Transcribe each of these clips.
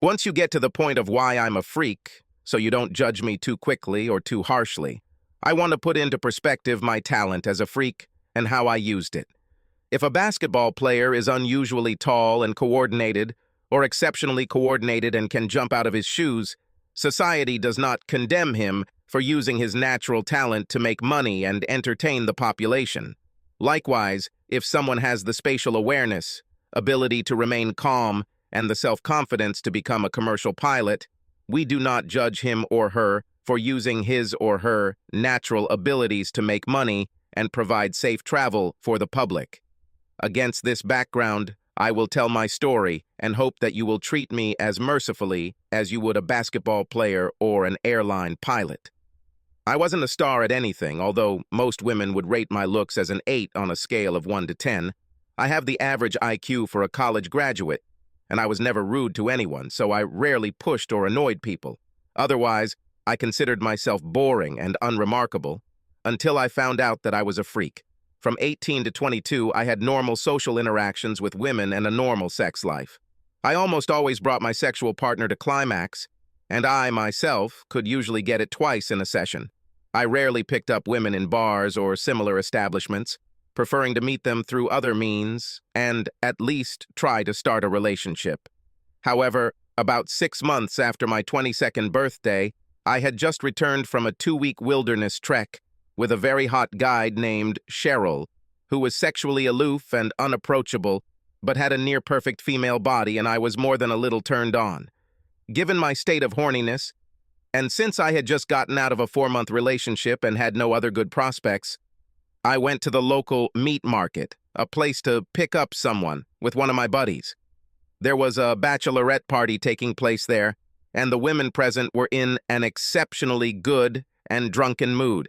Once you get to the point of why I'm a freak, so you don't judge me too quickly or too harshly, I want to put into perspective my talent as a freak and how I used it. If a basketball player is unusually tall and coordinated, or exceptionally coordinated and can jump out of his shoes, society does not condemn him for using his natural talent to make money and entertain the population. Likewise, if someone has the spatial awareness, ability to remain calm, and the self-confidence to become a commercial pilot, we do not judge him or her for using his or her natural abilities to make money and provide safe travel for the public. Against this background, I will tell my story and hope that you will treat me as mercifully as you would a basketball player or an airline pilot. I wasn't a star at anything, although most women would rate my looks as an 8 on a scale of 1 to 10. I have the average IQ for a college graduate, and I was never rude to anyone, so I rarely pushed or annoyed people. Otherwise, I considered myself boring and unremarkable, until I found out that I was a freak. From 18 to 22, I had normal social interactions with women and a normal sex life. I almost always brought my sexual partner to climax, and I, myself, could usually get it twice in a session. I rarely picked up women in bars or similar establishments, preferring to meet them through other means and, at least, try to start a relationship. However, about 6 months after my 22nd birthday, I had just returned from a 2-week wilderness trek with a very hot guide named Cheryl, who was sexually aloof and unapproachable, but had a near-perfect female body, and I was more than a little turned on. Given my state of horniness, and since I had just gotten out of a 4-month relationship and had no other good prospects, I went to the local meat market, a place to pick up someone, with one of my buddies. There was a bachelorette party taking place there, and the women present were in an exceptionally good and drunken mood.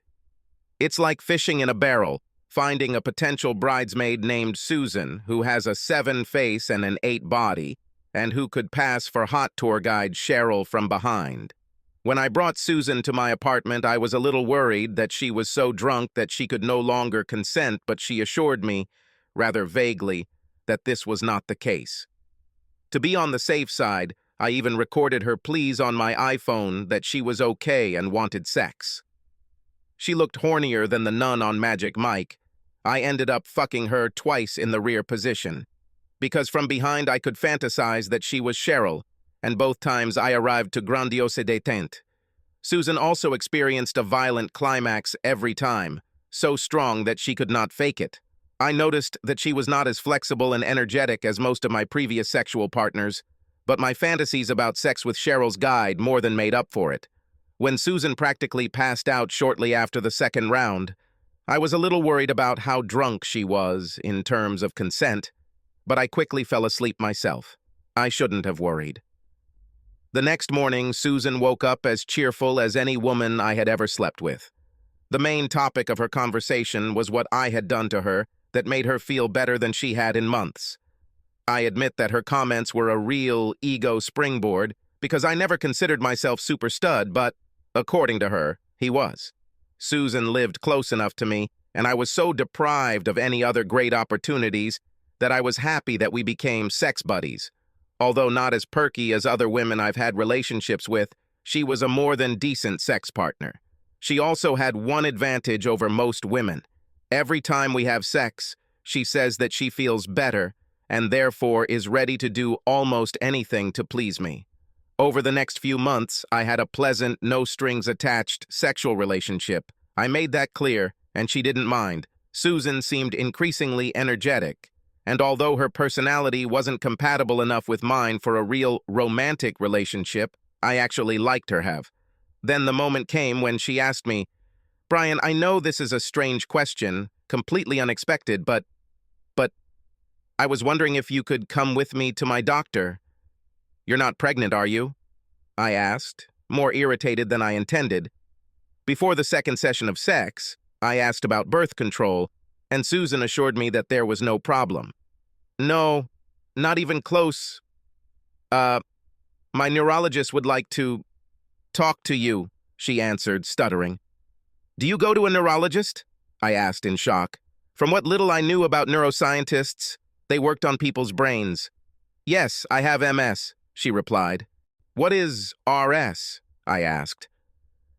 It's like fishing in a barrel, finding a potential bridesmaid named Susan, who has a 7 face and an 8 body, and who could pass for hot tour guide Cheryl from behind. When I brought Susan to my apartment, I was a little worried that she was so drunk that she could no longer consent, but she assured me, rather vaguely, that this was not the case. To be on the safe side, I even recorded her pleas on my iPhone that she was okay and wanted sex. She looked hornier than the nun on Magic Mike. I ended up fucking her twice in the rear position, because from behind I could fantasize that she was Cheryl, and both times I arrived to grandiose détente. Susan also experienced a violent climax every time, so strong that she could not fake it. I noticed that she was not as flexible and energetic as most of my previous sexual partners, but my fantasies about sex with Cheryl's guide more than made up for it. When Susan practically passed out shortly after the second round, I was a little worried about how drunk she was in terms of consent, but I quickly fell asleep myself. I shouldn't have worried. The next morning, Susan woke up as cheerful as any woman I had ever slept with. The main topic of her conversation was what I had done to her that made her feel better than she had in months. I admit that her comments were a real ego springboard because I never considered myself super stud, but, according to her, he was. Susan lived close enough to me, and I was so deprived of any other great opportunities that I was happy that we became sex buddies. Although not as perky as other women I've had relationships with, she was a more than decent sex partner. She also had one advantage over most women. Every time we have sex, she says that she feels better and therefore is ready to do almost anything to please me. Over the next few months, I had a pleasant, no-strings-attached sexual relationship. I made that clear, and she didn't mind. Susan seemed increasingly energetic, and although her personality wasn't compatible enough with mine for a real romantic relationship, I actually liked her have. Then the moment came when she asked me, "Brian, I know this is a strange question, completely unexpected, but I was wondering if you could come with me to my doctor." "You're not pregnant, are you?" I asked, more irritated than I intended. Before the second session of sex, I asked about birth control, and Susan assured me that there was no problem. "No, not even close. My neurologist would like to talk to you," she answered, stuttering. "Do you go to a neurologist?" I asked in shock. From what little I knew about neuroscientists, they worked on people's brains. "Yes, I have MS," she replied. "What is RS?" I asked.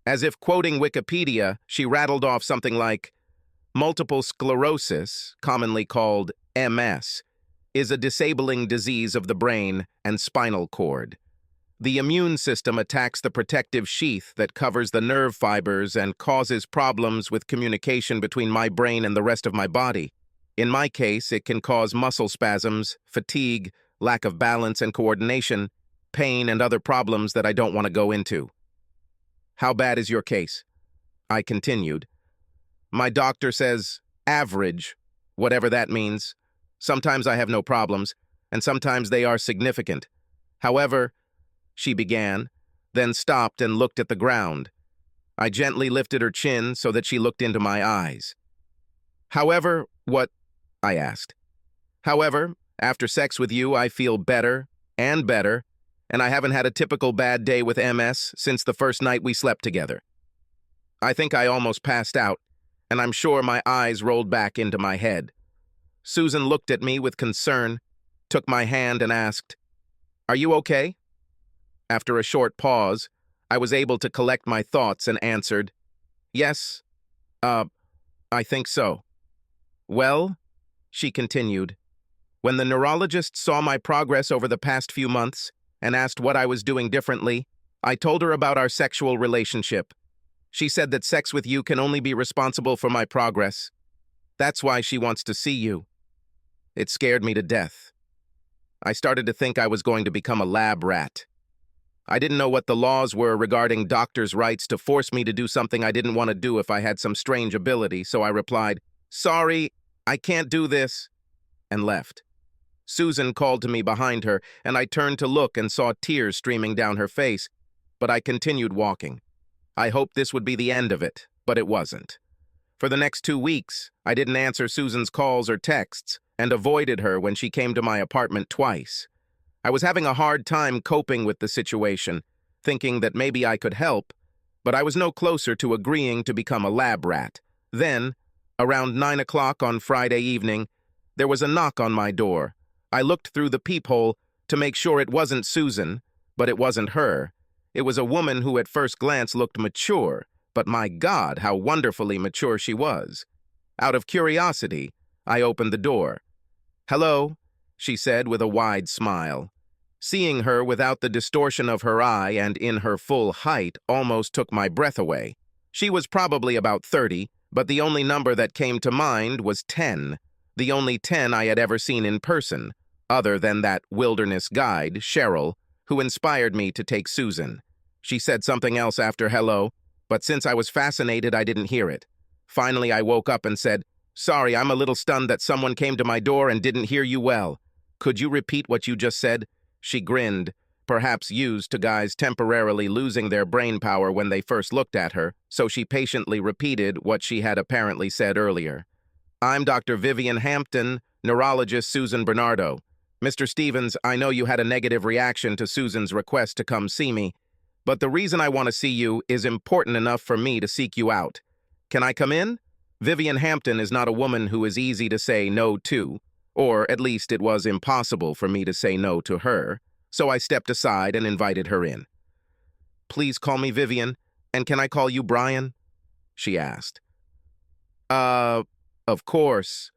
As if quoting Wikipedia, she rattled off something like, "Multiple sclerosis, commonly called MS, is a disabling disease of the brain and spinal cord. The immune system attacks the protective sheath that covers the nerve fibers and causes problems with communication between my brain and the rest of my body. In my case, it can cause muscle spasms, fatigue, lack of balance and coordination, pain, and other problems that I don't want to go into." "How bad is your case?" I continued. "My doctor says average, whatever that means. Sometimes I have no problems, and sometimes they are significant. However," she began, then stopped and looked at the ground. I gently lifted her chin so that she looked into my eyes. "However, what?" I asked. "However, after sex with you, I feel better and better, and I haven't had a typical bad day with MS since the first night we slept together." I think I almost passed out, and I'm sure my eyes rolled back into my head. Susan looked at me with concern, took my hand and asked, "Are you okay?" After a short pause, I was able to collect my thoughts and answered, "Yes, I think so." "Well," she continued, "when the neurologist saw my progress over the past few months and asked what I was doing differently, I told her about our sexual relationship. She said that sex with you can only be responsible for my progress. That's why she wants to see you." It scared me to death. I started to think I was going to become a lab rat. I didn't know what the laws were regarding doctors' rights to force me to do something I didn't want to do if I had some strange ability, so I replied, "Sorry, I can't do this," and left. Susan called to me behind her, and I turned to look and saw tears streaming down her face, but I continued walking. I hoped this would be the end of it, but it wasn't. For the next 2 weeks, I didn't answer Susan's calls or texts, and avoided her when she came to my apartment twice. I was having a hard time coping with the situation, thinking that maybe I could help, but I was no closer to agreeing to become a lab rat. Then, around 9 o'clock on Friday evening, there was a knock on my door. I looked through the peephole to make sure it wasn't Susan, but it wasn't her. It was a woman who at first glance looked mature, but my God, how wonderfully mature she was. Out of curiosity, I opened the door. "Hello," she said with a wide smile. Seeing her without the distortion of her eye and in her full height almost took my breath away. She was probably about 30, but the only number that came to mind was 10, the only 10 I had ever seen in person, other than that wilderness guide, Cheryl, who inspired me to take Susan. She said something else after hello, but since I was fascinated, I didn't hear it. Finally, I woke up and said, "Sorry, I'm a little stunned that someone came to my door and didn't hear you well. Could you repeat what you just said?" She grinned, perhaps used to guys temporarily losing their brain power when they first looked at her, so she patiently repeated what she had apparently said earlier. "I'm Dr. Vivian Hampton, neurologist Susan Bernardo. Mr. Stevens, I know you had a negative reaction to Susan's request to come see me, but the reason I want to see you is important enough for me to seek you out. Can I come in? Vivian Hampton is not a woman who is easy to say no to, or at least it was impossible for me to say no to her, so I stepped aside and invited her in." "Please call me Vivian, and can I call you Brian?" she asked. Of course."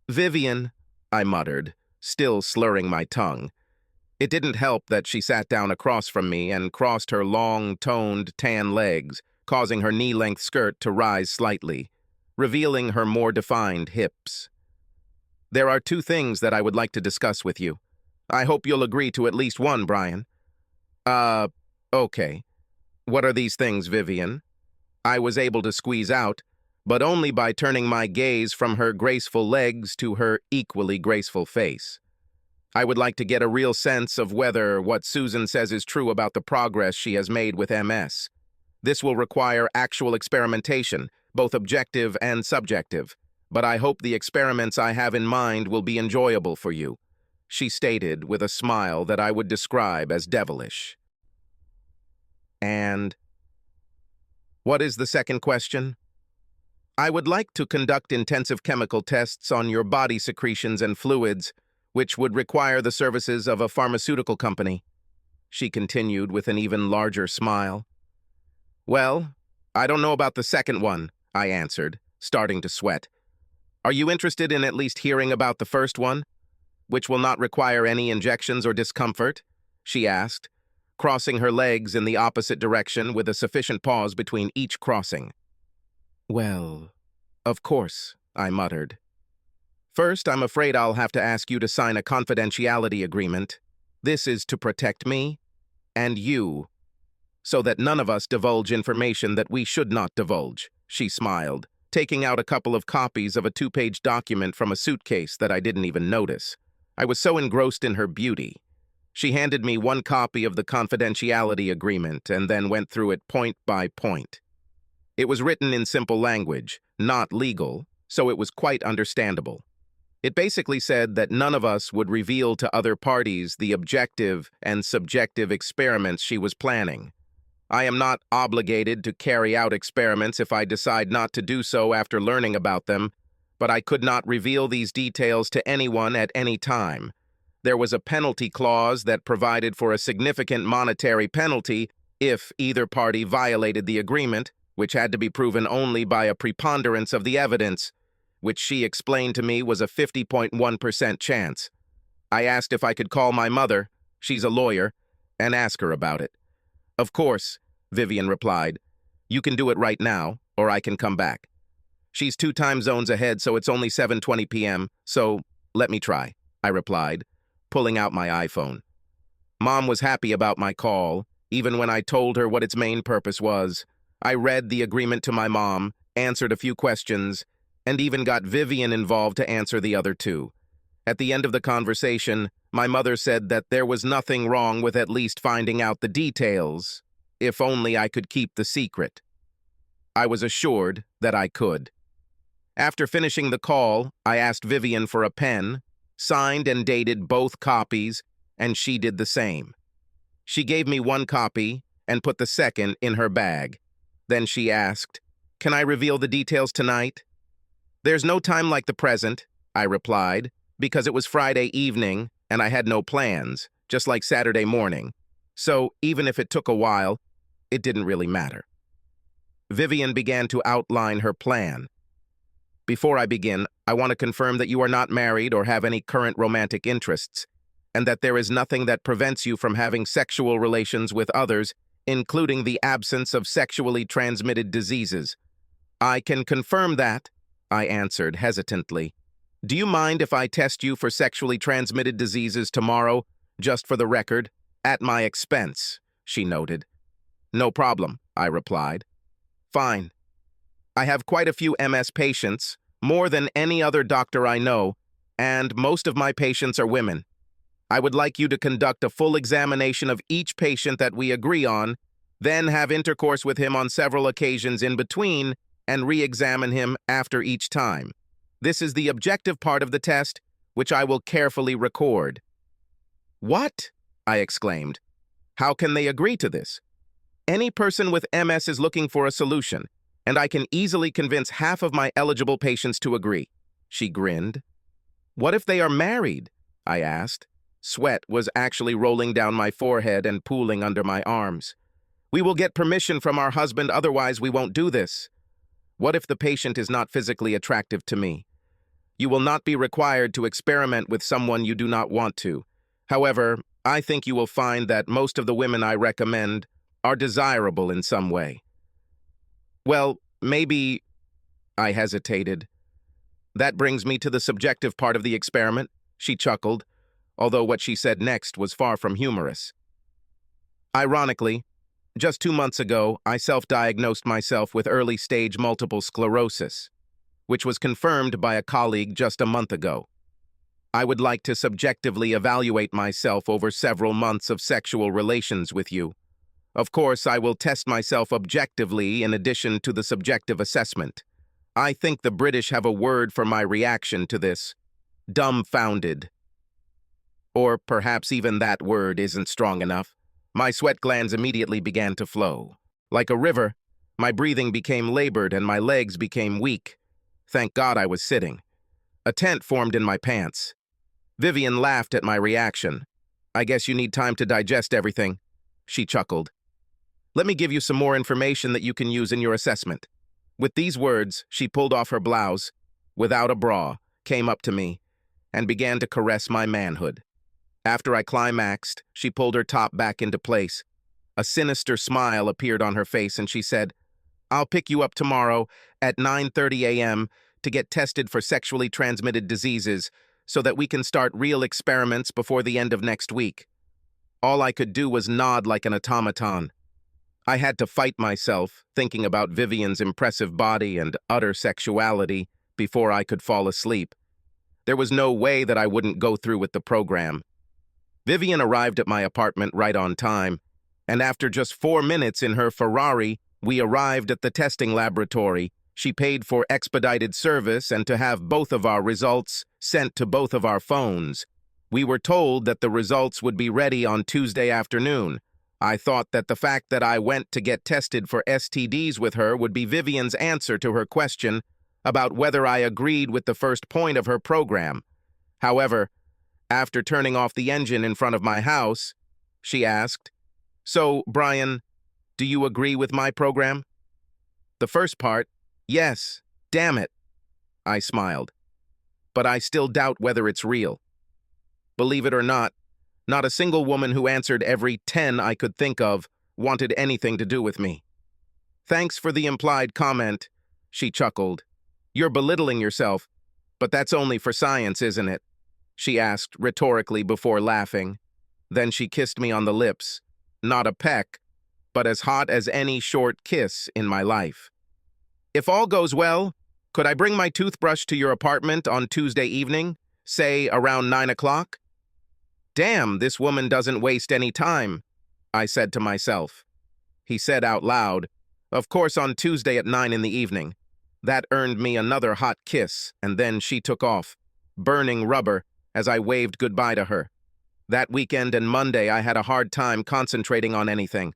"Vivian," I muttered, still slurring my tongue. It didn't help that she sat down across from me and crossed her long, toned, tan legs, causing her knee-length skirt to rise slightly, revealing her more defined hips. "There are 2 things that I would like to discuss with you. I hope you'll agree to at least one, Brian." Okay. What are these things, Vivian?" I was able to squeeze out, but only by turning my gaze from her graceful legs to her equally graceful face. I would like to get a real sense of whether what Susan says is true about the progress she has made with MS. This will require actual experimentation, both objective and subjective, but I hope the experiments I have in mind will be enjoyable for you," she stated with a smile that I would describe as devilish. "And what is the second question?" "I would like to conduct intensive chemical tests on your body secretions and fluids, which would require the services of a pharmaceutical company." she continued with an even larger smile. Well, I don't know about the second one, I answered, starting to sweat. Are you interested in at least hearing about the first one, which will not require any injections or discomfort? She asked, crossing her legs in the opposite direction with a sufficient pause between each crossing. Well, of course, I muttered. First, I'm afraid I'll have to ask you to sign a confidentiality agreement. This is to protect me and you, so that none of us divulge information that we should not divulge, she smiled, taking out a couple of copies of a 2-page document from a suitcase that I didn't even notice. I was so engrossed in her beauty. She handed me one copy of the confidentiality agreement and then went through it point by point. It was written in simple language, not legal, so it was quite understandable. It basically said that none of us would reveal to other parties the objective and subjective experiments she was planning. I am not obligated to carry out experiments if I decide not to do so after learning about them, but I could not reveal these details to anyone at any time. There was a penalty clause that provided for a significant monetary penalty if either party violated the agreement, which had to be proven only by a preponderance of the evidence, which she explained to me was a 50.1% chance. I asked if I could call my mother, she's a lawyer, and ask her about it. Of course, Vivian replied. You can do it right now, or I can come back. She's 2 time zones ahead, so it's only 7:20 p.m., so let me try, I replied, pulling out my iPhone. Mom was happy about my call, even when I told her what its main purpose was. I read the agreement to my mom, answered a few questions, and even got Vivian involved to answer the other 2. At the end of the conversation, my mother said that there was nothing wrong with at least finding out the details, if only I could keep the secret. I was assured that I could. After finishing the call, I asked Vivian for a pen, signed and dated both copies, and she did the same. She gave me one copy and put the second in her bag. Then she asked, "Can I reveal the details tonight?" "There's no time like the present," I replied, because it was Friday evening and I had no plans, just like Saturday morning. So even if it took a while, it didn't really matter. Vivian began to outline her plan. "Before I begin, I want to confirm that you are not married or have any current romantic interests, and that there is nothing that prevents you from having sexual relations with others, including the absence of sexually transmitted diseases." "I can confirm that," I answered hesitantly. "Do you mind if I test you for sexually transmitted diseases tomorrow, just for the record, at my expense?" she noted. "No problem," I replied. "Fine. I have quite a few MS patients, more than any other doctor I know, and most of my patients are women. I would like you to conduct a full examination of each patient that we agree on, then have intercourse with him on several occasions in between, and re-examine him after each time. This is the objective part of the test, which I will carefully record." "What?" I exclaimed. "How can they agree to this? Any person with MS is looking for a solution, and I can easily convince half of my eligible patients to agree." She grinned. "What if they are married?" I asked. Sweat was actually rolling down my forehead and pooling under my arms. "We will get permission from our husband, otherwise we won't do this." "What if the patient is not physically attractive to me?" "You will not be required to experiment with someone you do not want to. However, I think you will find that most of the women I recommend are desirable in some way." "Well, maybe—" I hesitated. "That brings me to the subjective part of the experiment," she chuckled, although what she said next was far from humorous. "Ironically, just 2 months ago, I self-diagnosed myself with early-stage multiple sclerosis, which was confirmed by a colleague just a month ago. I would like to subjectively evaluate myself over several months of sexual relations with you. Of course, I will test myself objectively in addition to the subjective assessment. I think the British have a word for my reaction to this: dumbfounded. Or perhaps even that word isn't strong enough. My sweat glands immediately began to flow. Like a river, my breathing became labored and my legs became weak. Thank God I was sitting. A tent formed in my pants. Vivian laughed at my reaction. "I guess you need time to digest everything," she chuckled. Let me give you some more information that you can use in your assessment. With these words, she pulled off her blouse, without a bra, came up to me, and began to caress my manhood. After I climaxed, she pulled her top back into place. A sinister smile appeared on her face, and she said, I'll pick you up tomorrow at 9:30 a.m. to get tested for sexually transmitted diseases so that we can start real experiments before the end of next week. All I could do was nod like an automaton. I had to fight myself, thinking about Vivian's impressive body and utter sexuality, before I could fall asleep. There was no way that I wouldn't go through with the program. Vivian arrived at my apartment right on time, and after just 4 minutes in her Ferrari, we arrived at the testing laboratory. She paid for expedited service and to have both of our results sent to both of our phones. We were told that the results would be ready on Tuesday afternoon. I thought that the fact that I went to get tested for STDs with her would be Vivian's answer to her question about whether I agreed with the first point of her program. However, after turning off the engine in front of my house, she asked, So, Brian, do you agree with my program? The first part, yes, damn it, I smiled. But I still doubt whether it's real. Believe it or not a single woman who answered every 10 I could think of wanted anything to do with me. Thanks for the implied comment, she chuckled. You're belittling yourself, but that's only for science, isn't it? She asked rhetorically before laughing. Then she kissed me on the lips, not a peck, but as hot as any short kiss in my life. If all goes well, could I bring my toothbrush to your apartment on Tuesday evening, say around 9 o'clock? Damn, this woman doesn't waste any time, I said to myself. He said out loud, Of course on Tuesday at 9 in the evening. That earned me another hot kiss, and then she took off, burning rubber, as I waved goodbye to her. That weekend and Monday I had a hard time concentrating on anything.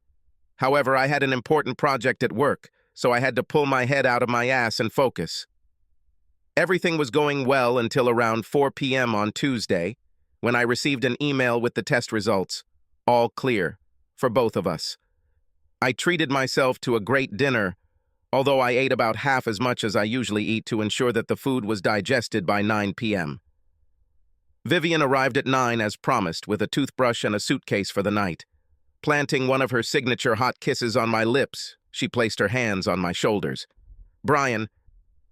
However, I had an important project at work, so I had to pull my head out of my ass and focus. Everything was going well until around 4 p.m. on Tuesday, when I received an email with the test results. All clear, for both of us. I treated myself to a great dinner, although I ate about half as much as I usually eat to ensure that the food was digested by 9 p.m. Vivian arrived at 9 as promised with a toothbrush and a suitcase for the night. Planting one of her signature hot kisses on my lips, she placed her hands on my shoulders. Brian,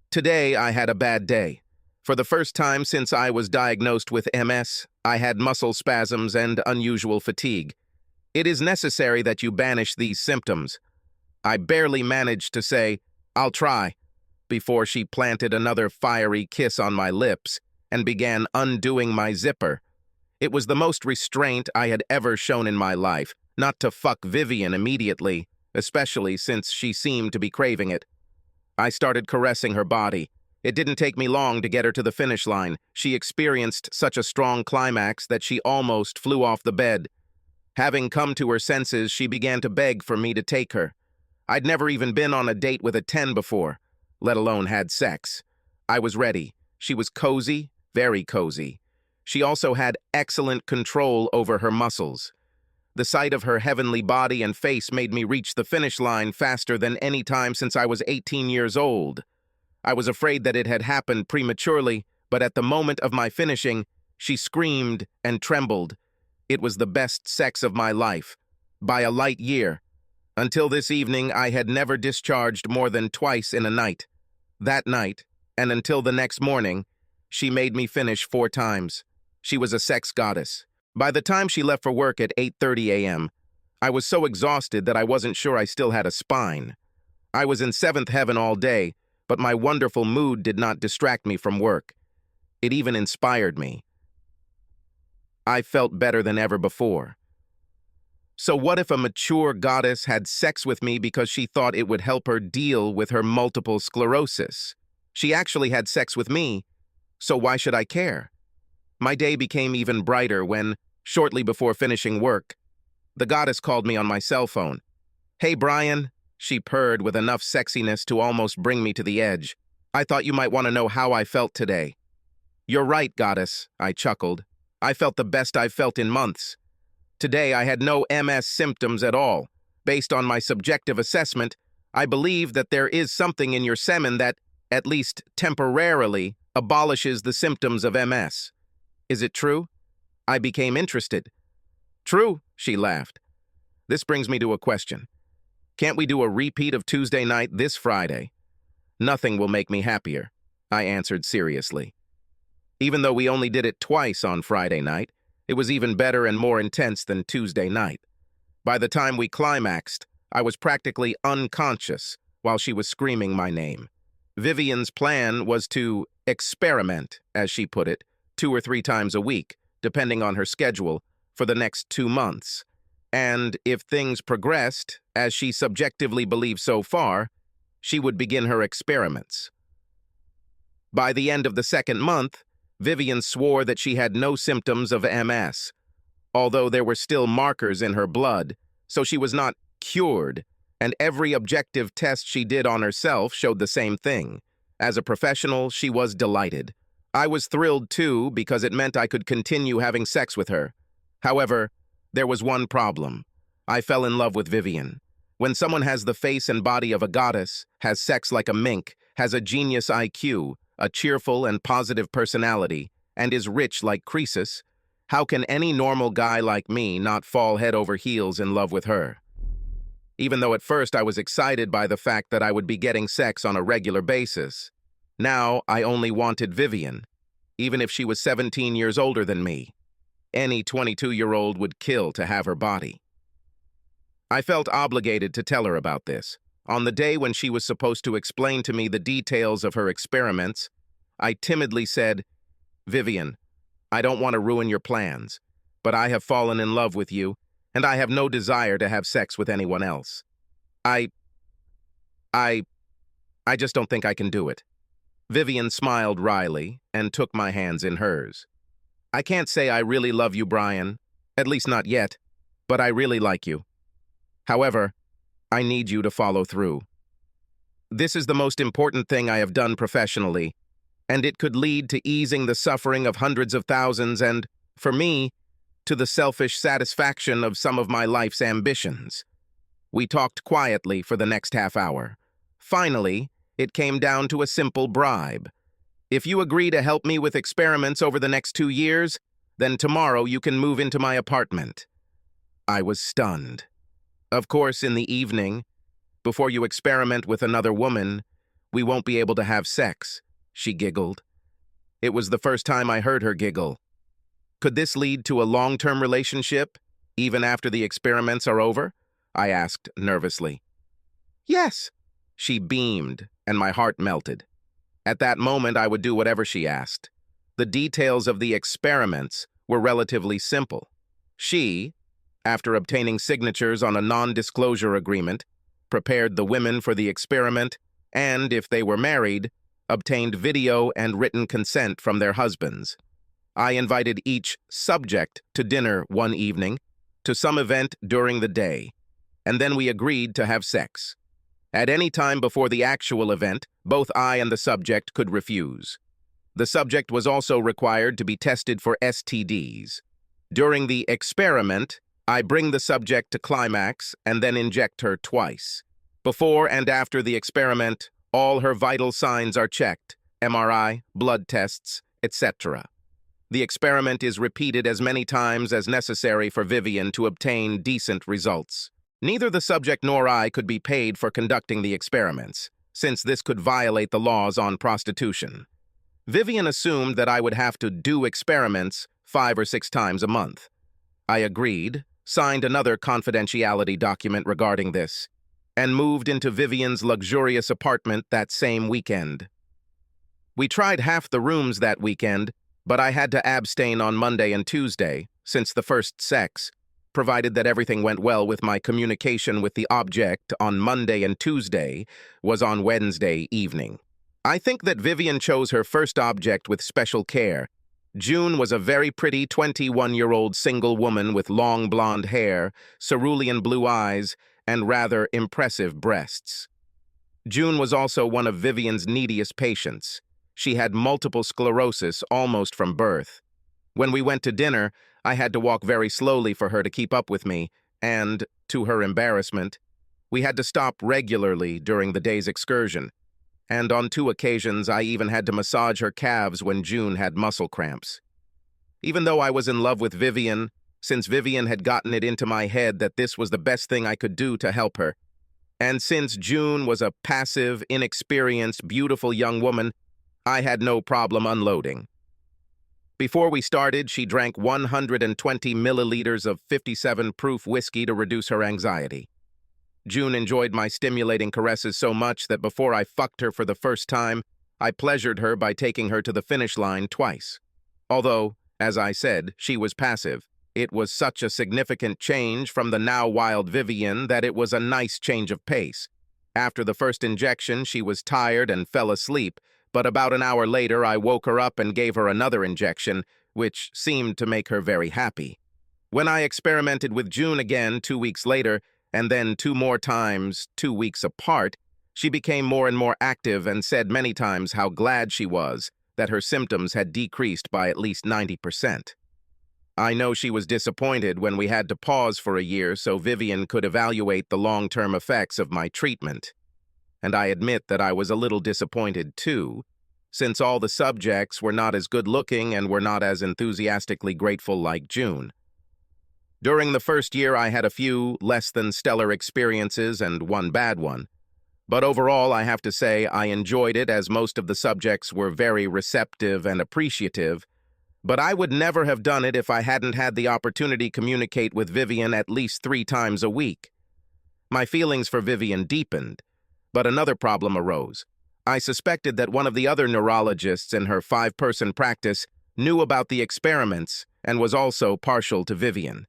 today I had a bad day. For the first time since I was diagnosed with MS, I had muscle spasms and unusual fatigue. It is necessary that you banish these symptoms. I barely managed to say, I'll try, before she planted another fiery kiss on my lips and began undoing my zipper. It was the most restraint I had ever shown in my life, not to fuck Vivian immediately, especially since she seemed to be craving it. I started caressing her body. It didn't take me long to get her to the finish line. She experienced such a strong climax that she almost flew off the bed. Having come to her senses, she began to beg for me to take her. I'd never even been on a date with a 10 before, let alone had sex. I was ready. She was cozy, very cozy. She also had excellent control over her muscles. The sight of her heavenly body and face made me reach the finish line faster than any time since I was 18 years old. I was afraid that it had happened prematurely, but at the moment of my finishing, she screamed and trembled. It was the best sex of my life, by a light year. Until this evening, I had never discharged more than twice in a night. That night, and until the next morning, she made me finish 4 times. She was a sex goddess. By the time she left for work at 8:30 a.m., I was so exhausted that I wasn't sure I still had a spine. I was in 7th heaven all day, but my wonderful mood did not distract me from work. It even inspired me. I felt better than ever before. So what if a mature goddess had sex with me because she thought it would help her deal with her multiple sclerosis? She actually had sex with me, so why should I care? My day became even brighter when, shortly before finishing work, the goddess called me on my cell phone. Hey, Brian, she purred with enough sexiness to almost bring me to the edge. I thought you might want to know how I felt today. You're right, goddess, I chuckled. I felt the best I've felt in months. Today, I had no MS symptoms at all. Based on my subjective assessment, I believe that there is something in your semen that, at least temporarily, abolishes the symptoms of MS. Is it true? I became interested. True, she laughed. This brings me to a question. Can't we do a repeat of Tuesday night this Friday? Nothing will make me happier, I answered seriously. Even though we only did it twice on Friday night, it was even better and more intense than Tuesday night. By the time we climaxed, I was practically unconscious while she was screaming my name. Vivian's plan was to experiment, as she put it, 2 or 3 times a week, depending on her schedule, for the next 2 months. And if things progressed, as she subjectively believed so far, she would begin her experiments. By the end of the 2nd month, Vivian swore that she had no symptoms of MS, although there were still markers in her blood, so she was not cured, and every objective test she did on herself showed the same thing. As a professional, she was delighted. I was thrilled too because it meant I could continue having sex with her. However, there was one problem. I fell in love with Vivian. When someone has the face and body of a goddess, has sex like a mink, has a genius IQ, a cheerful and positive personality, and is rich like Croesus, how can any normal guy like me not fall head over heels in love with her? Even though at first I was excited by the fact that I would be getting sex on a regular basis, now I only wanted Vivian, even if she was 17 years older than me. Any 22-year-old would kill to have her body. I felt obligated to tell her about this. On the day when she was supposed to explain to me the details of her experiments, I timidly said, "Vivian, I don't want to ruin your plans, but I have fallen in love with you, and I have no desire to have sex with anyone else. I just don't think I can do it." Vivian smiled wryly and took my hands in hers. "I can't say I really love you, Brian, at least not yet, but I really like you. However, I need you to follow through. This is the most important thing I have done professionally, and it could lead to easing the suffering of hundreds of thousands and, for me, to the selfish satisfaction of some of my life's ambitions." We talked quietly for the next half hour. Finally, it came down to a simple bribe. "If you agree to help me with experiments over the next 2 years, then tomorrow you can move into my apartment." I was stunned. "Of course, in the evening, before you experiment with another woman, we won't be able to have sex," she giggled. It was the first time I heard her giggle. "Could this lead to a long-term relationship, even after the experiments are over?" I asked nervously. "Yes," she beamed, and my heart melted. At that moment, I would do whatever she asked. The details of the experiments were relatively simple. She, after obtaining signatures on a non-disclosure agreement, prepared the women for the experiment, and, if they were married, obtained video and written consent from their husbands. I invited each subject to dinner one evening, to some event during the day, and then we agreed to have sex. At any time before the actual event, both I and the subject could refuse. The subject was also required to be tested for STDs. During the experiment, I bring the subject to climax and then inject her twice. Before and after the experiment, all her vital signs are checked, MRI, blood tests, etc. The experiment is repeated as many times as necessary for Vivian to obtain decent results. Neither the subject nor I could be paid for conducting the experiments, since this could violate the laws on prostitution. Vivian assumed that I would have to do experiments 5 or 6 times a month. I agreed, signed another confidentiality document regarding this, and moved into Vivian's luxurious apartment that same weekend. We tried half the rooms that weekend, but I had to abstain on Monday and Tuesday, since the first sex, provided that everything went well with my communication with the object on Monday and Tuesday, was on Wednesday evening. I think that Vivian chose her first object with special care. June was a very pretty 21-year-old single woman with long blonde hair, cerulean blue eyes, and rather impressive breasts. June was also one of Vivian's neediest patients. She had multiple sclerosis almost from birth. When we went to dinner, I had to walk very slowly for her to keep up with me, and, to her embarrassment, we had to stop regularly during the day's excursion. And on 2 occasions, I even had to massage her calves when June had muscle cramps. Even though I was in love with Vivian, since Vivian had gotten it into my head that this was the best thing I could do to help her, and since June was a passive, inexperienced, beautiful young woman, I had no problem unloading. Before we started, she drank 120 milliliters of 57-proof whiskey to reduce her anxiety. June enjoyed my stimulating caresses so much that before I fucked her for the first time, I pleasured her by taking her to the finish line twice. Although, as I said, she was passive, it was such a significant change from the now wild Vivian that it was a nice change of pace. After the first injection, she was tired and fell asleep, but about an hour later I woke her up and gave her another injection, which seemed to make her very happy. When I experimented with June again 2 weeks later, and then 2 more times 2 weeks apart, she became more and more active and said many times how glad she was that her symptoms had decreased by at least 90%. I know she was disappointed when we had to pause for a year so Vivian could evaluate the long-term effects of my treatment. And I admit that I was a little disappointed too, since all the subjects were not as good-looking and were not as enthusiastically grateful like June. During the first year, I had a few less-than-stellar experiences and one bad one. But overall, I have to say I enjoyed it as most of the subjects were very receptive and appreciative, but I would never have done it if I hadn't had the opportunity to communicate with Vivian at least 3 times a week. My feelings for Vivian deepened, but another problem arose. I suspected that one of the other neurologists in her 5-person practice knew about the experiments and was also partial to Vivian.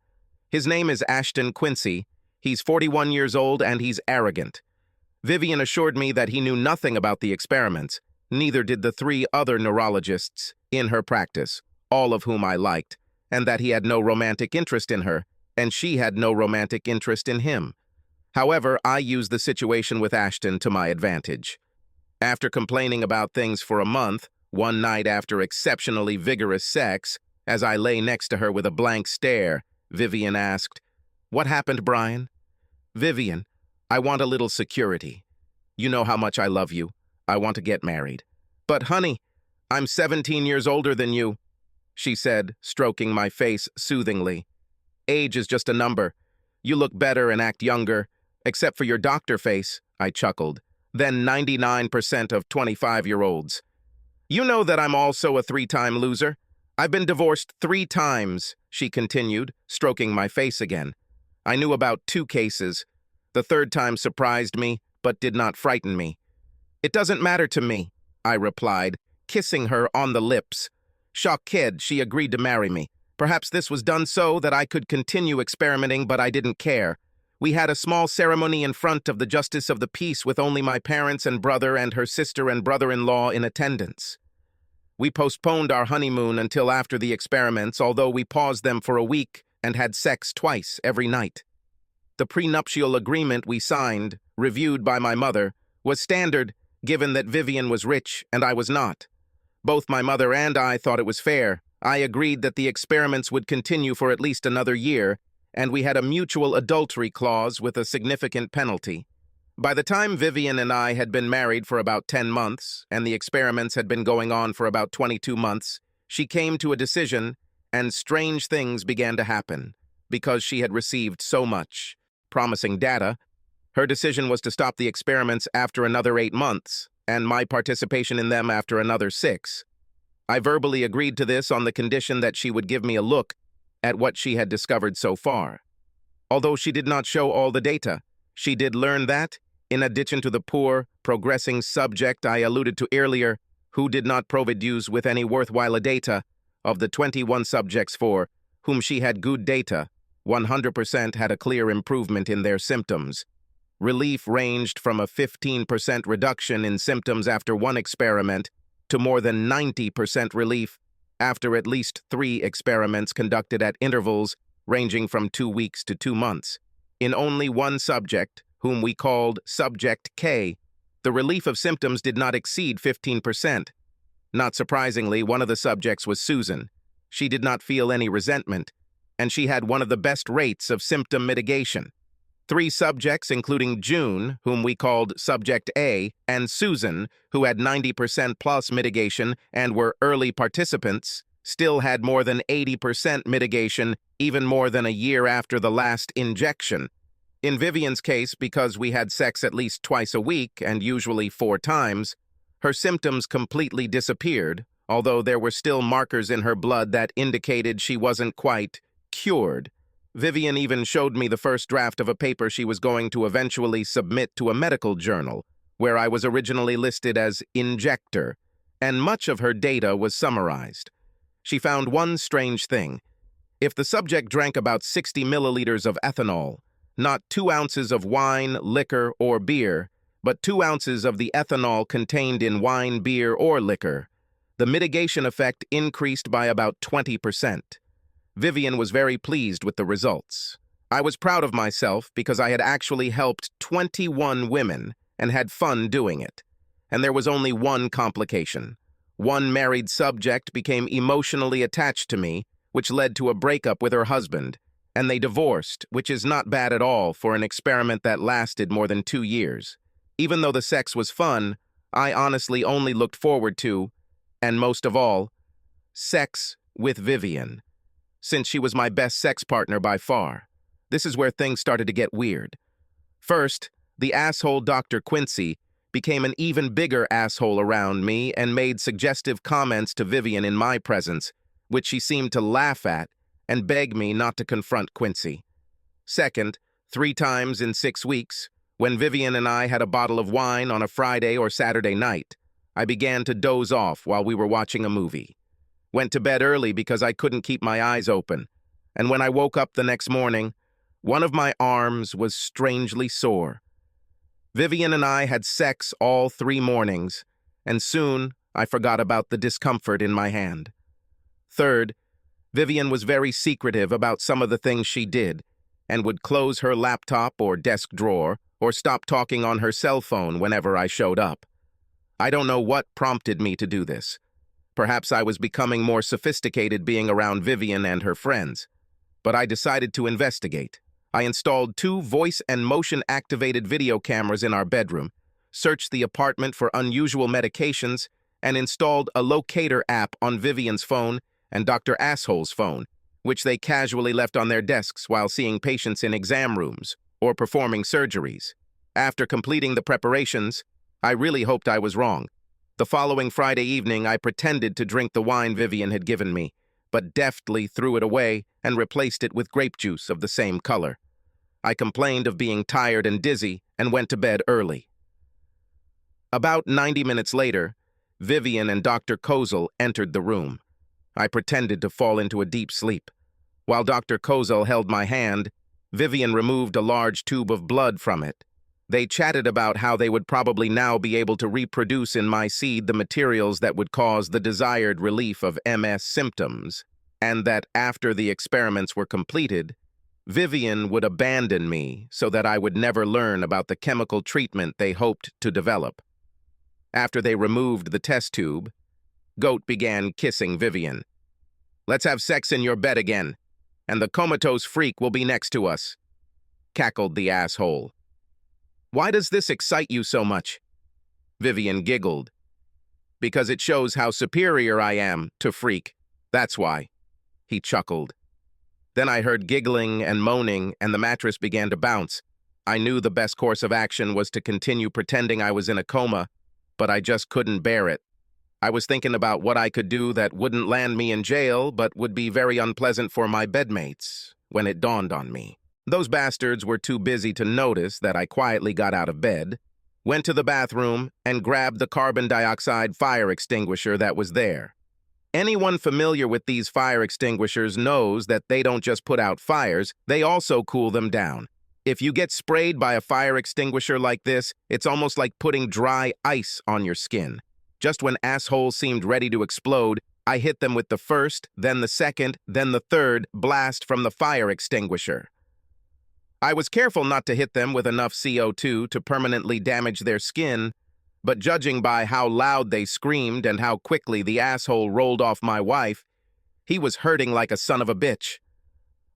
His name is Ashton Quincy. He's 41 years old and he's arrogant. Vivian assured me that he knew nothing about the experiments, neither did the 3 other neurologists in her practice, all of whom I liked, and that he had no romantic interest in her, and she had no romantic interest in him. However, I used the situation with Ashton to my advantage. After complaining about things for a month, one night after exceptionally vigorous sex, as I lay next to her with a blank stare, Vivian asked, "What happened, Brian?" "Vivian, I want a little security. You know how much I love you. I want to get married." "But honey, I'm 17 years older than you," she said, stroking my face soothingly. "Age is just a number. You look better and act younger, except for your doctor face," I chuckled, "than 99% of 25-year-olds. You know that I'm also a 3-time loser. I've been divorced 3 times, she continued, stroking my face again. I knew about 2 cases. The 3rd time surprised me, but did not frighten me. "It doesn't matter to me," I replied, kissing her on the lips. Shocked, she agreed to marry me. Perhaps this was done so that I could continue experimenting, but I didn't care. We had a small ceremony in front of the Justice of the Peace with only my parents and brother and her sister and brother-in-law in attendance. We postponed our honeymoon until after the experiments, although we paused them for a week and had sex twice every night. The prenuptial agreement we signed, reviewed by my mother, was standard, given that Vivian was rich and I was not. Both my mother and I thought it was fair. I agreed that the experiments would continue for at least another year, and we had a mutual adultery clause with a significant penalty. By the time Vivian and I had been married for about 10 months, and the experiments had been going on for about 22 months, she came to a decision, and strange things began to happen, because she had received so much promising data. Her decision was to stop the experiments after another 8 months, and my participation in them after another 6. I verbally agreed to this on the condition that she would give me a look at what she had discovered so far. Although she did not show all the data, she did learn that, in addition to the poor, progressing subject I alluded to earlier, who did not produce with any worthwhile data, of the 21 subjects for whom she had good data, 100% had a clear improvement in their symptoms. Relief ranged from a 15% reduction in symptoms after 1 experiment to more than 90% relief after at least 3 experiments conducted at intervals ranging from 2 weeks to 2 months. In only 1 subject, whom we called Subject K, the relief of symptoms did not exceed 15%. Not surprisingly, one of the subjects was Susan. She did not feel any resentment. and she had one of the best rates of symptom mitigation. 3 subjects, including June, whom we called Subject A, and Susan, who had 90% plus mitigation and were early participants, still had more than 80% mitigation, even more than a year after the last injection. In Vivian's case, because we had sex at least twice a week, and usually 4 times, her symptoms completely disappeared, although there were still markers in her blood that indicated she wasn't quite cured. Vivian even showed me the first draft of a paper she was going to eventually submit to a medical journal, where I was originally listed as injector, and much of her data was summarized. She found one strange thing. If the subject drank about 60 milliliters of ethanol, not 2 ounces of wine, liquor, or beer, but 2 ounces of the ethanol contained in wine, beer, or liquor, the mitigation effect increased by about 20%. Vivian was very pleased with the results. I was proud of myself because I had actually helped 21 women and had fun doing it. And there was only one complication. One married subject became emotionally attached to me, which led to a breakup with her husband, and they divorced, which is not bad at all for an experiment that lasted more than 2 years. Even though the sex was fun, I honestly only looked forward to, and most of all, sex with Vivian, since she was my best sex partner by far. This is where things started to get weird. First, the asshole Dr. Quincy became an even bigger asshole around me and made suggestive comments to Vivian in my presence, which she seemed to laugh at and beg me not to confront Quincy. Second, 3 times in 6 weeks, when Vivian and I had a bottle of wine on a Friday or Saturday night, I began to doze off while we were watching a movie. Went to bed early because I couldn't keep my eyes open, and when I woke up the next morning, one of my arms was strangely sore. Vivian and I had sex all 3 mornings, and soon I forgot about the discomfort in my hand. Third, Vivian was very secretive about some of the things she did, and would close her laptop or desk drawer, or stop talking on her cell phone whenever I showed up. I don't know what prompted me to do this. Perhaps I was becoming more sophisticated being around Vivian and her friends, but I decided to investigate. I installed 2 voice and motion-activated video cameras in our bedroom, searched the apartment for unusual medications, and installed a locator app on Vivian's phone and Dr. Asshole's phone, which they casually left on their desks while seeing patients in exam rooms or performing surgeries. After completing the preparations, I really hoped I was wrong. The following Friday evening, I pretended to drink the wine Vivian had given me, but deftly threw it away and replaced it with grape juice of the same color. I complained of being tired and dizzy and went to bed early. About 90 minutes later, Vivian and Dr. Kozel entered the room. I pretended to fall into a deep sleep. While Dr. Kozel held my hand, Vivian removed a large tube of blood from it. They chatted about how they would probably now be able to reproduce in my seed the materials that would cause the desired relief of MS symptoms, and that after the experiments were completed, Vivian would abandon me so that I would never learn about the chemical treatment they hoped to develop. After they removed the test tube, Goat began kissing Vivian. "Let's have sex in your bed again, and the comatose freak will be next to us," cackled the asshole. "Why does this excite you so much?" Vivian giggled. "Because it shows how superior I am to freak. That's why." He chuckled. Then I heard giggling and moaning, and the mattress began to bounce. I knew the best course of action was to continue pretending I was in a coma, but I just couldn't bear it. I was thinking about what I could do that wouldn't land me in jail, but would be very unpleasant for my bedmates, when it dawned on me. Those bastards were too busy to notice that I quietly got out of bed, went to the bathroom, and grabbed the carbon dioxide fire extinguisher that was there. Anyone familiar with these fire extinguishers knows that they don't just put out fires, they also cool them down. If you get sprayed by a fire extinguisher like this, it's almost like putting dry ice on your skin. Just when assholes seemed ready to explode, I hit them with the first, then the second, then the third blast from the fire extinguisher. I was careful not to hit them with enough CO2 to permanently damage their skin, but judging by how loud they screamed and how quickly the asshole rolled off my wife, he was hurting like a son of a bitch.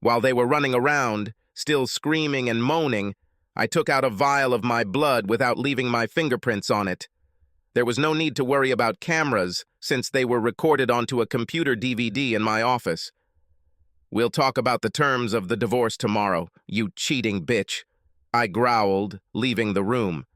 While they were running around, still screaming and moaning, I took out a vial of my blood without leaving my fingerprints on it. There was no need to worry about cameras, since they were recorded onto a computer DVD in my office. "We'll talk about the terms of the divorce tomorrow, you cheating bitch," I growled, leaving the room.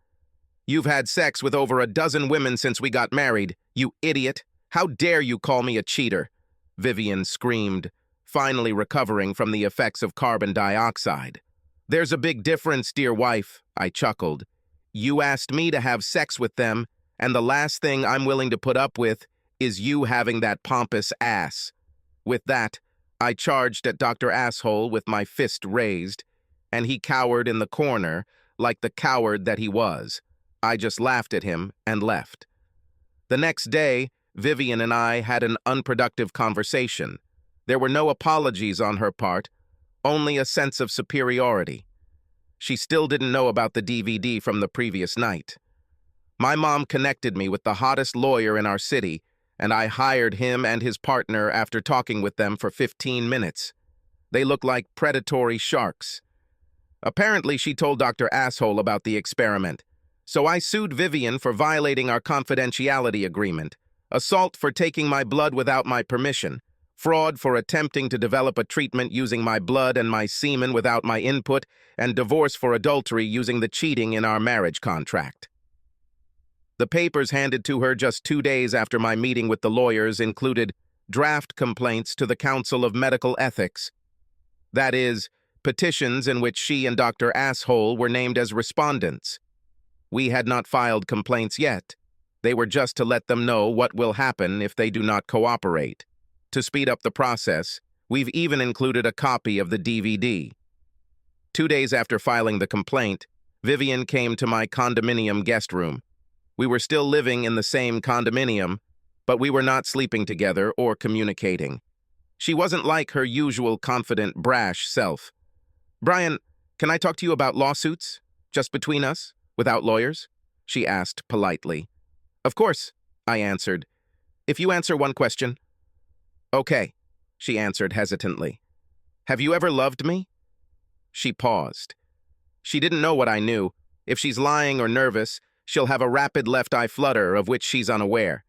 "You've had sex with over a dozen women since we got married, you idiot. How dare you call me a cheater?" Vivian screamed, finally recovering from the effects of carbon dioxide. "There's a big difference, dear wife," I chuckled. "You asked me to have sex with them, and the last thing I'm willing to put up with is you having that pompous ass." With that, I charged at Dr. Asshole with my fist raised, and he cowered in the corner like the coward that he was. I just laughed at him and left. The next day, Vivian and I had an unproductive conversation. There were no apologies on her part, only a sense of superiority. She still didn't know about the DVD from the previous night. My mom connected me with the hottest lawyer in our city, and I hired him and his partner after talking with them for 15 minutes. They look like predatory sharks. Apparently, she told Dr. Asshole about the experiment, so I sued Vivian for violating our confidentiality agreement, assault for taking my blood without my permission, fraud for attempting to develop a treatment using my blood and my semen without my input, and divorce for adultery using the cheating in our marriage contract. The papers handed to her just 2 days after my meeting with the lawyers included draft complaints to the Council of Medical Ethics. That is, petitions in which she and Dr. Asshole were named as respondents. We had not filed complaints yet. They were just to let them know what will happen if they do not cooperate. To speed up the process, we've even included a copy of the DVD. 2 days after filing the complaint, Vivian came to my condominium guest room. We were still living in the same condominium, but we were not sleeping together or communicating. She wasn't like her usual confident, brash self. "Brian, can I talk to you about lawsuits? Just between us, without lawyers?" she asked politely. "Of course," I answered. "If you answer one question." "Okay," she answered hesitantly. "Have you ever loved me?" She paused. She didn't know what I knew. If she's lying or nervous, she'll have a rapid left eye flutter of which she's unaware.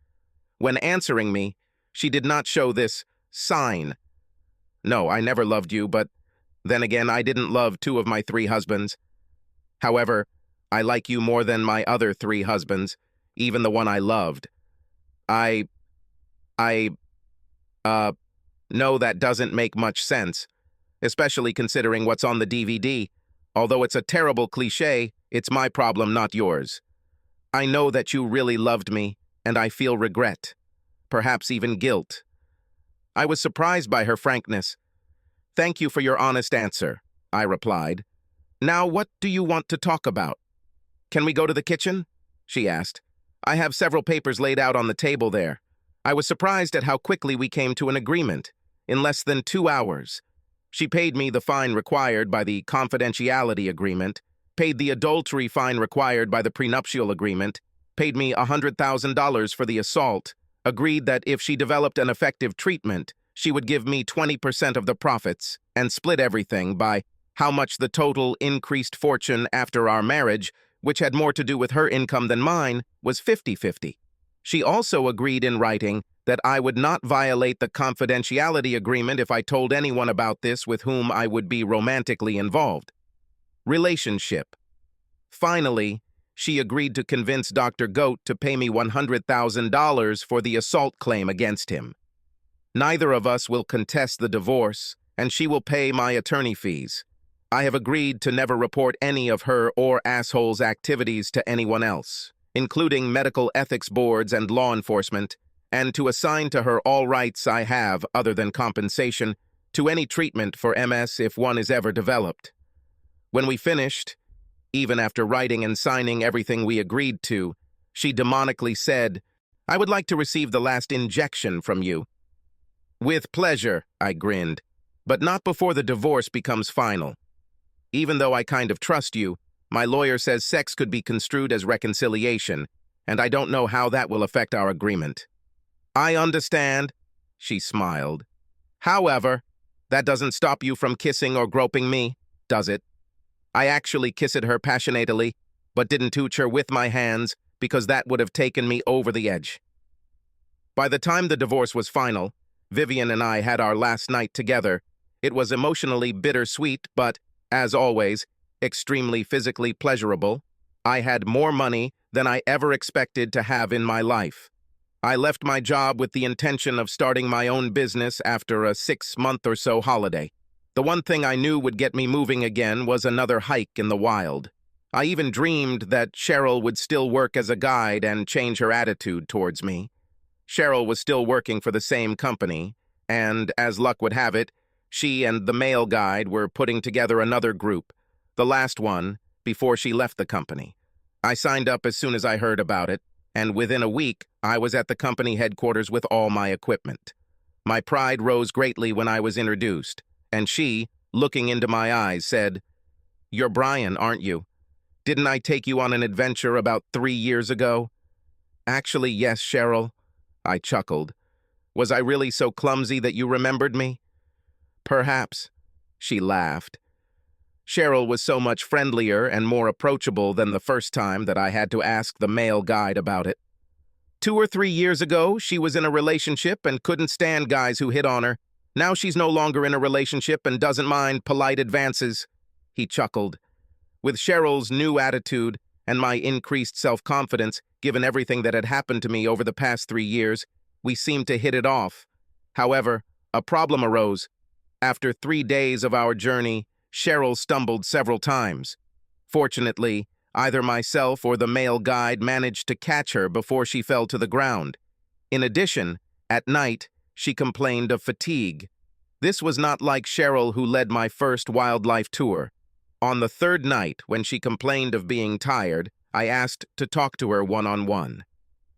When answering me, she did not show this sign. "No, I never loved you, but then again, I didn't love 2 of my 3 husbands. However, I like you more than my other 3 husbands, even the one I loved. No, that doesn't make much sense, especially considering what's on the DVD. Although it's a terrible cliché, it's my problem, not yours. I know that you really loved me, and I feel regret, perhaps even guilt." I was surprised by her frankness. "Thank you for your honest answer," I replied. "Now, what do you want to talk about?" "Can we go to the kitchen?" she asked. "I have several papers laid out on the table there." I was surprised at how quickly we came to an agreement, in less than 2 hours. She paid me the fine required by the confidentiality agreement, paid the adultery fine required by the prenuptial agreement, paid me $100,000 for the assault, agreed that if she developed an effective treatment, she would give me 20% of the profits, and split everything by how much the total increased fortune after our marriage, which had more to do with her income than mine, was 50-50. She also agreed in writing that I would not violate the confidentiality agreement if I told anyone about this with whom I would be romantically involved. Relationship. Finally, she agreed to convince Dr. Goat to pay me $100,000 for the assault claim against him. Neither of us will contest the divorce, and she will pay my attorney fees. I have agreed to never report any of her or Asshole's activities to anyone else, including medical ethics boards and law enforcement, and to assign to her all rights I have, other than compensation, to any treatment for MS if one is ever developed. When we finished, even after writing and signing everything we agreed to, she demonically said, "I would like to receive the last injection from you." "With pleasure," I grinned, "but not before the divorce becomes final. Even though I kind of trust you, my lawyer says sex could be construed as reconciliation, and I don't know how that will affect our agreement." "I understand," she smiled. "However, That doesn't stop you from kissing or groping me, does it? I actually kissed her passionately, but didn't touch her with my hands because that would have taken me over the edge. By the time the divorce was final, Vivian and I had our last night together. It was emotionally bittersweet, but, as always, extremely physically pleasurable. I had more money than I ever expected to have in my life. I left my job with the intention of starting my own business after a 6-month or so holiday. The one thing I knew would get me moving again was another hike in the wild. I even dreamed that Cheryl would still work as a guide and change her attitude towards me. Cheryl was still working for the same company, and, as luck would have it, she and the male guide were putting together another group, the last one, before she left the company. I signed up as soon as I heard about it, and within a week, I was at the company headquarters with all my equipment. My pride rose greatly when I was introduced, and she, looking into my eyes, said, "You're Brian, aren't you? Didn't I take you on an adventure about 3 years ago?" "Actually, yes, Cheryl," I chuckled. "Was I really so clumsy that you remembered me?" "Perhaps," she laughed. Cheryl was so much friendlier and more approachable than the first time that I had to ask the male guide about it. 2 or 3 years ago, she was in a relationship and couldn't stand guys who hit on her. Now she's no longer in a relationship and doesn't mind polite advances. He chuckled. With Cheryl's new attitude and my increased self-confidence, given everything that had happened to me over the past 3 years, we seemed to hit it off. However, a problem arose. After 3 days of our journey, Cheryl stumbled several times. Fortunately, either myself or the male guide managed to catch her before she fell to the ground. In addition, at night, she complained of fatigue. This was not like Cheryl, who led my first wildlife tour. On the 3rd night, when she complained of being tired, I asked to talk to her one-on-one.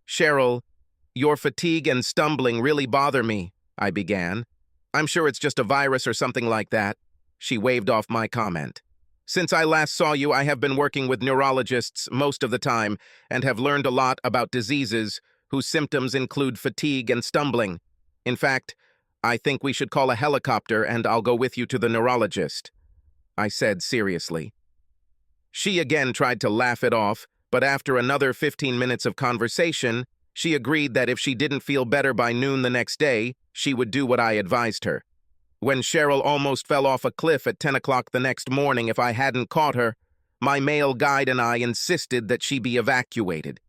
"Cheryl, your fatigue and stumbling really bother me," I began. "I'm sure it's just a virus or something like that." She waved off my comment. "Since I last saw you, I have been working with neurologists most of the time and have learned a lot about diseases whose symptoms include fatigue and stumbling. In fact, I think we should call a helicopter and I'll go with you to the neurologist," I said seriously. She again tried to laugh it off, but after another 15 minutes of conversation, she agreed that if she didn't feel better by noon the next day, she would do what I advised her. When Cheryl almost fell off a cliff at 10 o'clock the next morning if I hadn't caught her, my male guide and I insisted that she be evacuated.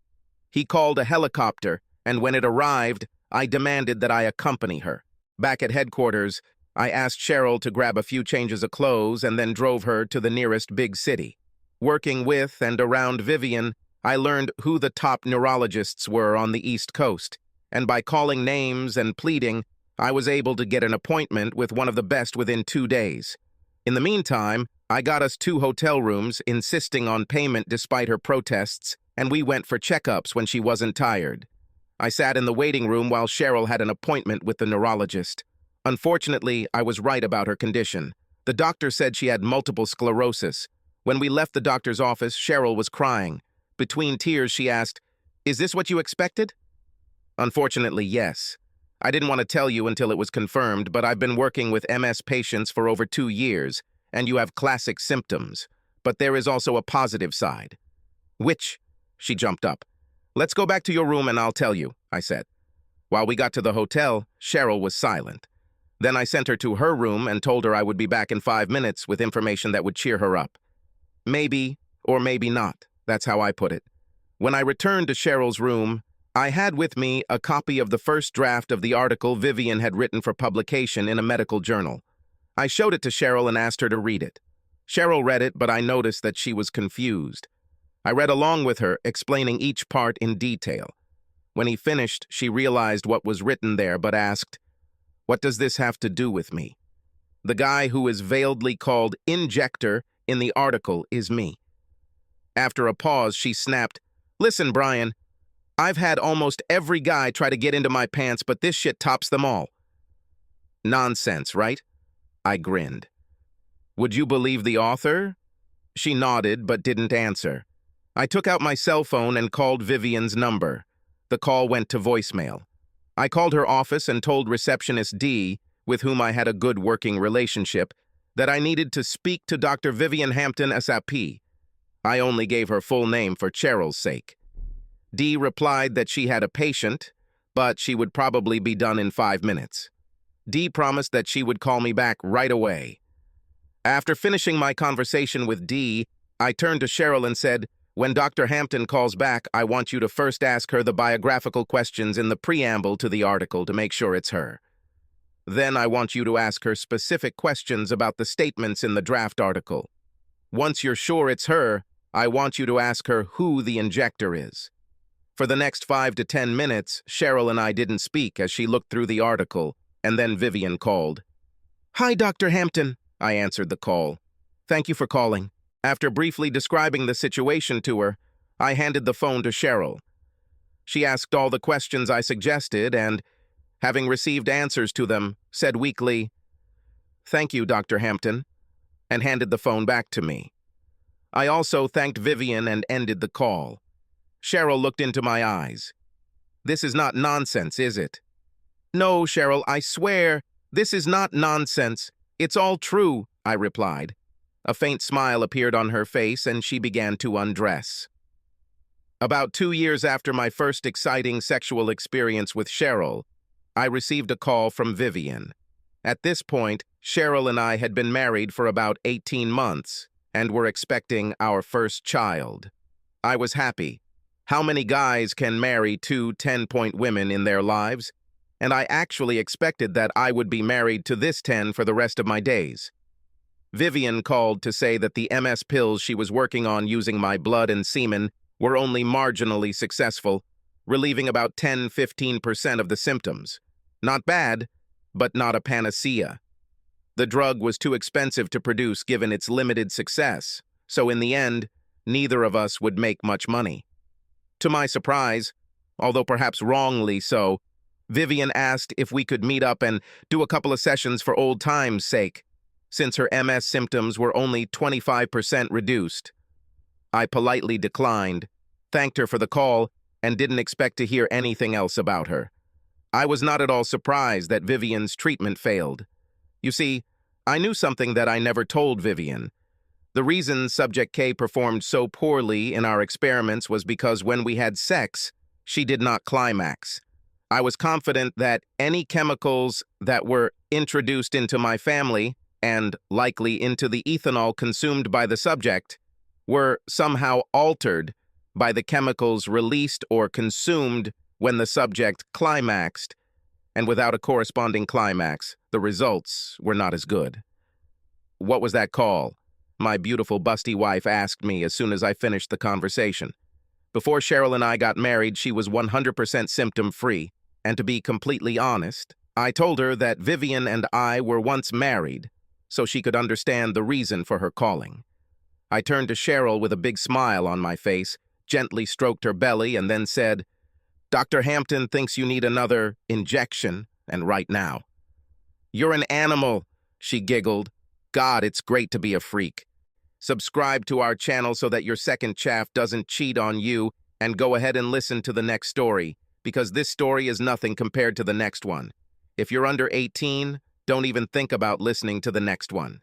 He called a helicopter, and when it arrived, I demanded that I accompany her. Back at headquarters, I asked Cheryl to grab a few changes of clothes and then drove her to the nearest big city. Working with and around Vivian, I learned who the top neurologists were on the East Coast, and by calling names and pleading, I was able to get an appointment with one of the best within 2 days. In the meantime, I got us 2 hotel rooms, insisting on payment despite her protests, and we went for checkups when she wasn't tired. I sat in the waiting room while Cheryl had an appointment with the neurologist. Unfortunately, I was right about her condition. The doctor said she had multiple sclerosis. When we left the doctor's office, Cheryl was crying. Between tears, she asked, "Is this what you expected?" Unfortunately, yes. I didn't want to tell you until it was confirmed, but I've been working with MS patients for over 2 years, and you have classic symptoms. But there is also a positive side. "Which?" She jumped up. "Let's go back to your room and I'll tell you," I said. While we got to the hotel, Cheryl was silent. Then I sent her to her room and told her I would be back in 5 minutes with information that would cheer her up. Maybe, or maybe not. That's how I put it. When I returned to Cheryl's room, I had with me a copy of the first draft of the article Vivian had written for publication in a medical journal. I showed it to Cheryl and asked her to read it. Cheryl read it, but I noticed that she was confused. I read along with her, explaining each part in detail. When he finished, she realized what was written there, but asked, "What does this have to do with me?" The guy who is veiledly called Injector in the article is me. After a pause, she snapped, "Listen, Brian, I've had almost every guy try to get into my pants, but this shit tops them all." Nonsense, right? I grinned. "Would you believe the author?" She nodded, but didn't answer. I took out my cell phone and called Vivian's number. The call went to voicemail. I called her office and told receptionist D, with whom I had a good working relationship, that I needed to speak to Dr. Vivian Hampton SAP. I only gave her full name for Cheryl's sake. Dee replied that she had a patient, but she would probably be done in 5 minutes. Dee promised that she would call me back right away. After finishing my conversation with Dee, I turned to Cheryl and said, "When Dr. Hampton calls back, I want you to first ask her the biographical questions in the preamble to the article to make sure it's her. Then I want you to ask her specific questions about the statements in the draft article. Once you're sure it's her, I want you to ask her who the injector is." For the next 5 to 10 minutes, Cheryl and I didn't speak as she looked through the article, and then Vivian called. "Hi, Dr. Hampton," I answered the call. "Thank you for calling." After briefly describing the situation to her, I handed the phone to Cheryl. She asked all the questions I suggested and, having received answers to them, said weakly, "Thank you, Dr. Hampton," and handed the phone back to me. I also thanked Vivian and ended the call. Cheryl looked into my eyes. "This is not nonsense, is it?" "No, Cheryl, I swear, this is not nonsense. It's all true," I replied. A faint smile appeared on her face and she began to undress. About 2 years after my first exciting sexual experience with Cheryl, I received a call from Vivian. At this point, Cheryl and I had been married for about 18 months and were expecting our first child. I was happy. How many guys can marry 2 10-point women in their lives? And I actually expected that I would be married to this 10 for the rest of my days. Vivian called to say that the MS pills she was working on using my blood and semen were only marginally successful, relieving about 10–15% of the symptoms. Not bad, but not a panacea. The drug was too expensive to produce given its limited success, so in the end, neither of us would make much money. To my surprise, although perhaps wrongly so, Vivian asked if we could meet up and do a couple of sessions for old times' sake, since her MS symptoms were only 25% reduced. I politely declined, thanked her for the call, and didn't expect to hear anything else about her. I was not at all surprised that Vivian's treatment failed. You see, I knew something that I never told Vivian. The reason Subject K performed so poorly in our experiments was because when we had sex, she did not climax. I was confident that any chemicals that were introduced into my family, and likely into the ethanol consumed by the subject, were somehow altered by the chemicals released or consumed when the subject climaxed, and without a corresponding climax, the results were not as good. "What was that call?" my beautiful busty wife asked me as soon as I finished the conversation. Before Cheryl and I got married, she was 100% symptom-free, and to be completely honest, I told her that Vivian and I were once married, so she could understand the reason for her calling. I turned to Cheryl with a big smile on my face, gently stroked her belly, and then said, "Dr. Hampton thinks you need another injection, and right now." "You're an animal," she giggled. "God, it's great to be a freak." Subscribe to our channel so that your second chaff doesn't cheat on you, and go ahead and listen to the next story, because this story is nothing compared to the next one. If you're under 18, don't even think about listening to the next one.